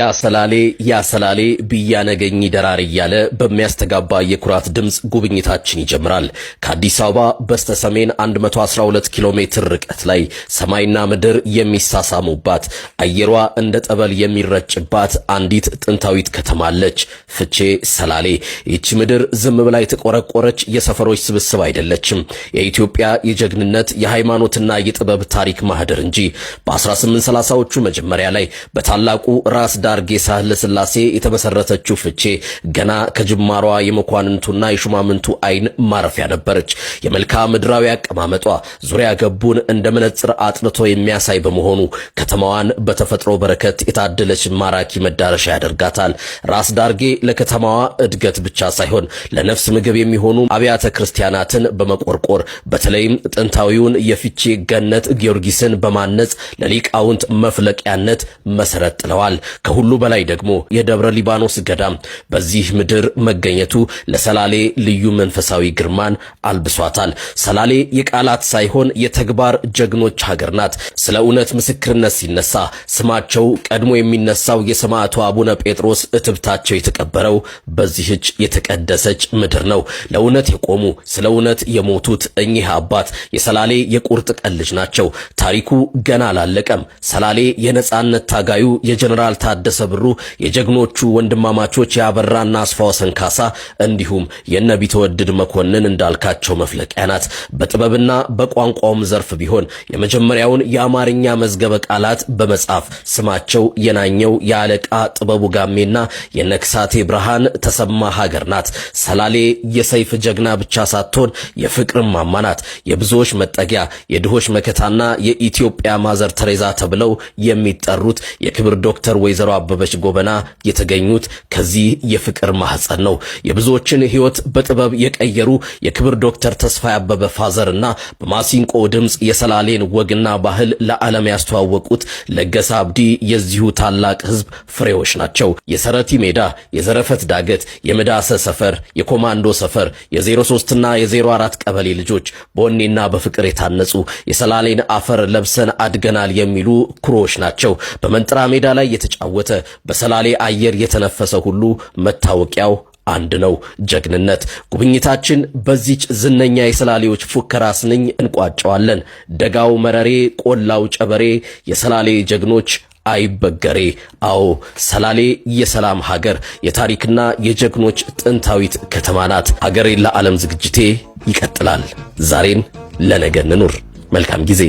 ያሰላሌ ብያነገኝ ደራር እያለ በሚያስተጋባ የኩራት ድምጽ ጉብኝታችን ይጀምራል። ከአዲስ አበባ በስተሰሜን 112 ኪሎ ሜትር ርቀት ላይ ሰማይና ምድር የሚሳሳሙባት አየሯ እንደ ጠበል የሚረጭባት አንዲት ጥንታዊት ከተማ አለች፣ ፍቼ ሰላሌ። ይህች ምድር ዝም ብላ የተቆረቆረች የሰፈሮች ስብስብ አይደለችም። የኢትዮጵያ የጀግንነት የሃይማኖትና የጥበብ ታሪክ ማህደር እንጂ። በ1830ዎቹ መጀመሪያ ላይ በታላቁ ራስ ዳርጌ ሳህለ ስላሴ የተመሰረተችው ፍቼ ገና ከጅማሯ የመኳንንቱና የሹማምንቱ አይን ማረፊያ ነበረች። የመልክዓ ምድራዊ አቀማመጧ ዙሪያ ገቡን እንደ መነጽር አጥልቶ የሚያሳይ በመሆኑ ከተማዋን በተፈጥሮ በረከት የታደለች ማራኪ መዳረሻ ያደርጋታል። ራስ ዳርጌ ለከተማዋ እድገት ብቻ ሳይሆን ለነፍስ ምግብ የሚሆኑ አብያተ ክርስቲያናትን በመቆርቆር በተለይም ጥንታዊውን የፍቼ ገነት ጊዮርጊስን በማነጽ ለሊቃውንት መፍለቂያነት መሰረት ጥለዋል። ከሁሉ በላይ ደግሞ የደብረ ሊባኖስ ገዳም በዚህ ምድር መገኘቱ ለሰላሌ ልዩ መንፈሳዊ ግርማን አልብሷታል። ሰላሌ የቃላት ሳይሆን የተግባር ጀግኖች ሀገር ናት። ስለ እውነት ምስክርነት ሲነሳ ስማቸው ቀድሞ የሚነሳው የሰማዕቱ አቡነ ጴጥሮስ እትብታቸው የተቀበረው በዚህች የተቀደሰች ምድር ነው። ለእውነት የቆሙ ስለ እውነት የሞቱት እኚህ አባት የሰላሌ የቁርጥ ቀን ልጅ ናቸው። ታሪኩ ገና አላለቀም። ሰላሌ የነጻነት ታጋዩ የጀነራል ታደሰ ብሩ የጀግኖቹ ወንድማማቾች ያበራና አስፋው ሰንካሳ እንዲሁም የነቢተወድድ መኮንን እንዳልካቸው መፍለቂያ ናት። በጥበብና በቋንቋውም ዘርፍ ቢሆን የመጀመሪያውን የአማርኛ መዝገበ ቃላት በመጻፍ ስማቸው የናኘው የአለቃ ጥበቡ ጋሜና የነክሳቴ ብርሃን ተሰማ ሀገር ናት። ሰላሌ የሰይፍ ጀግና ብቻ ሳትሆን የፍቅር ማማ ናት። የብዙዎች መጠጊያ፣ የድሆች መከታና የኢትዮጵያ ማዘር ተሬዛ ተብለው የሚጠሩት የክብር ዶክተር ወይዘሮ አበበች ጎበና የተገኙት ከዚህ የፍቅር ማህፀን ነው። የብዙዎችን ህይወት በጥበብ የቀየሩ የክብር ዶክተር ተስፋዬ አበበ ፋዘርና በማሲንቆ ድምጽ የሰላሌን ወግና ባህል ለዓለም ያስተዋወቁት ለገሰ አብዲ የዚሁ ታላቅ ህዝብ ፍሬዎች ናቸው። የሰረቲ ሜዳ፣ የዘረፈት ዳገት፣ የመዳሰ ሰፈር፣ የኮማንዶ ሰፈር፣ የ03 እና የ04 ቀበሌ ልጆች በወኔና በፍቅር የታነጹ የሰላሌን አፈር ለብሰን አድገናል የሚሉ ኩሮዎች ናቸው። በመንጥራ ሜዳ ላይ የተጫወተ በሰላሌ አየር የተነፈሰ ሁሉ መታወቂያው አንድ ነው፣ ጀግንነት። ጉብኝታችን በዚች ዝነኛ የሰላሌዎች ፉከራ ስንኝ እንቋጨዋለን። ደጋው መረሬ፣ ቆላው ጨበሬ፣ የሰላሌ ጀግኖች አይበገሬ። አዎ ሰላሌ የሰላም ሀገር፣ የታሪክና የጀግኖች ጥንታዊት ከተማ ናት። ሀገሬን ለዓለም ዝግጅቴ ይቀጥላል። ዛሬን ለነገ እንኑር። መልካም ጊዜ።